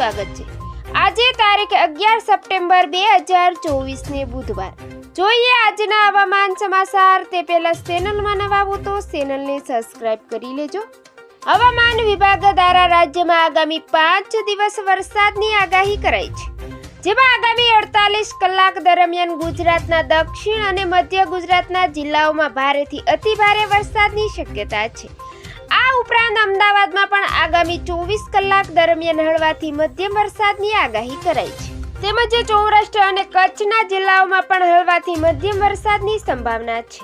સ્વાગત છે। આજે તારીખ 11 સપ્ટેમ્બર 2024 ને બુધવાર। જોઈએ આજના હવામાન સમાચાર। તે પહેલા ચેનલમાં નવા હો તો ચેનલને સબસ્ક્રાઇબ કરી લેજો। હવામાન વિભાગ દ્વારા રાજ્યમાં આગામી 5 દિવસ વરસાદની આગાહી કરાઈ છે, જેમાં આગામી 48 કલાક દરમિયાન ગુજરાતના દક્ષિણ અને મધ્ય ગુજરાતના જિલ્લાઓમાં ભારેથી અતિભારે વરસાદની શક્યતા છે। આ ઉપરાંત અમદાવાદમાં પણ આગામી 24 કલાક દરમિયાન હળવાથી મધ્યમ વરસાદની આગાહી કરાઈ છે, તેમજ સૌરાષ્ટ્ર અને કચ્છના જિલ્લાઓમાં પણ હળવાથી મધ્યમ વરસાદની સંભાવના છે।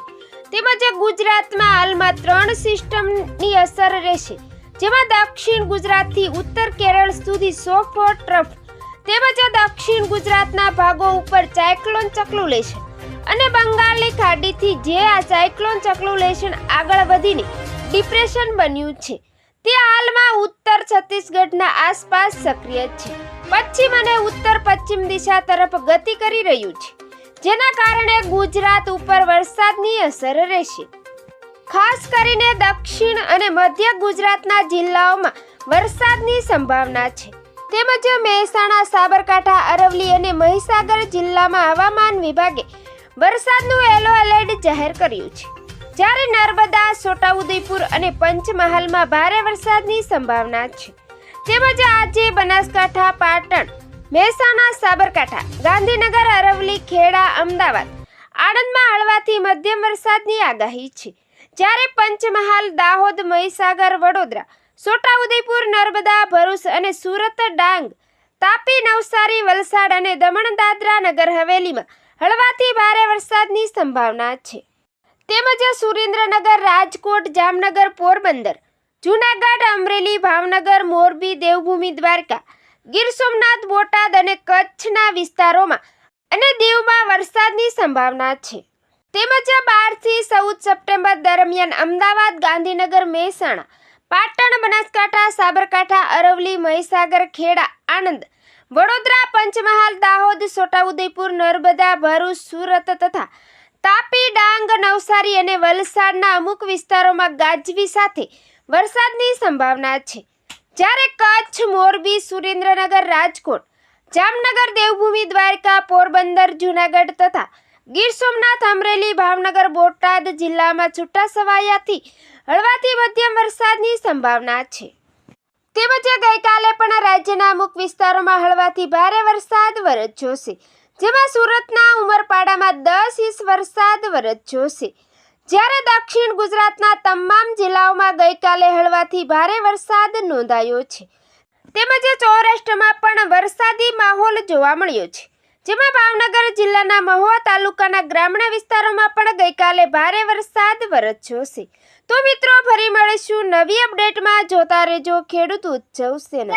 તેમજ ગુજરાતમાં હાલમાં 3 સિસ્ટમની અસર રહેશે, જેમાં દક્ષિણ ગુજરાતથી ઉત્તર કેરળ સુધી સોફ્ટ ટ્રફ તેમજ દક્ષિણ ગુજરાતના ભાગો ઉપર સાયક્લોન ચક્લુલેશન અને બંગાળની ખાડીથી જે આ સાયક્લોન ચક્લુલેશન આગળ વધીને ડિપ્રેશન બન્યું છે, તે હાલમાં ઉત્તર છત્તીસગઢના આસપાસ સક્રિય છે, પશ્ચિમ અને ઉત્તર પશ્ચિમ દિશા તરફ ગતિ કરી રહ્યું છે, જેના કારણે ગુજરાત ઉપર વરસાદની અસર રહેશે। ખાસ કરીને દક્ષિણ અને મધ્ય ગુજરાતના જિલ્લાઓમાં વરસાદની સંભાવના છે, તેમજ મહેસાણા, સાબરકાંઠા, અરવલ્લી અને મહીસાગર જિલ્લામાં હવામાન વિભાગે વરસાદનું યલો એલર્ટ જાહેર કર્યું છે, જ્યારે નર્મદા, છોટાઉદેપુર અને પંચમહાલમાં ભારે વરસાદની સંભાવના છે। તેમજ આજે બનાસકાંઠા, પાટણ, મહેસાણા, સાબરકાંઠા, ગાંધીનગર, અરવલ્લી, ખેડા, અમદાવાદ, આણંદમાં હળવાથી મધ્યમ વરસાદની આગાહી છે, જ્યારે પંચમહાલ, દાહોદ, મહીસાગર, વડોદરા, છોટાઉદેપુર, નર્મદા, ભરૂચ અને સુરત, ડાંગ, તાપી, નવસારી, વલસાડ અને દમણ, દાદરા, નગર હવેલીમાં હળવાથી ભારે વરસાદની સંભાવના છે। તેમજ સુરેન્દ્રનગર, રાજકોટ, જામનગર, પોરબંદર, જૂનાગઢ, અમરેલી, ભાવનગર, મોરબી, દેવભૂમિ દ્વારકા, ગીર સોમનાથ, બોટાદ અને કચ્છના વિસ્તારોમાં અને દીવમાં વરસાદની સંભાવના છે। તેમજ 12 થી 14 સપ્ટેમ્બર દરમિયાન અમદાવાદ, ગાંધીનગર, મહેસાણા, પાટણ, બનાસકાંઠા, સાબરકાંઠા, અરવલ્લી, મહીસાગર, ખેડા, આણંદ, વડોદરા, પંચમહાલ, દાહોદ, છોટાઉદેપુર, નર્મદા, ભરૂચ, સુરત તથા તાપી, ડાંગ, નવસારી અને વલસાડના અમુક વિસ્તારોમાં ગાજવી સાથે વરસાદની સંભાવના છે, જ્યારે કચ્છ, મોરબી, સુરેન્દ્રનગર, રાજકોટ, જામનગર, દેવભૂમિ દ્વારકા, પોરબંદર, જૂનાગઢ તથા ગીર સોમનાથ, અમરેલી, ભાવનગર, બોટાદ જિલ્લામાં છૂટાછવાયાથી હળવાથી મધ્યમ વરસાદની સંભાવના છે। તેમજ ગઈકાલે પણ રાજ્યના અમુક વિસ્તારોમાં હળવાથી ભારે વરસાદ વરસ્યો છે, જેમાં સુરતના ઉમરપાડામાં 10 ઇંચ વરસાદ વરસ્યો છે, જ્યારે દક્ષિણ ગુજરાતના તમામ જિલ્લાઓમાં ગઈકાલે હળવાથી ભારે વરસાદ નોંધાયો છે। તેમજ સૌરાષ્ટ્રમાં પણ વરસાદી માહોલ જોવા મળ્યો છે, જેમાં ભાવનગર જિલ્લાના મહુવા તાલુકાના ગ્રામ્ય વિસ્તારોમાં પણ ગઈકાલે ભારે વરસાદ વરસ્યો છે। તો મિત્રો, ફરી મળીશું નવી અપડેટમાં। જોતા રહેજો ખેડૂત ઉત્સવ ચેનલ।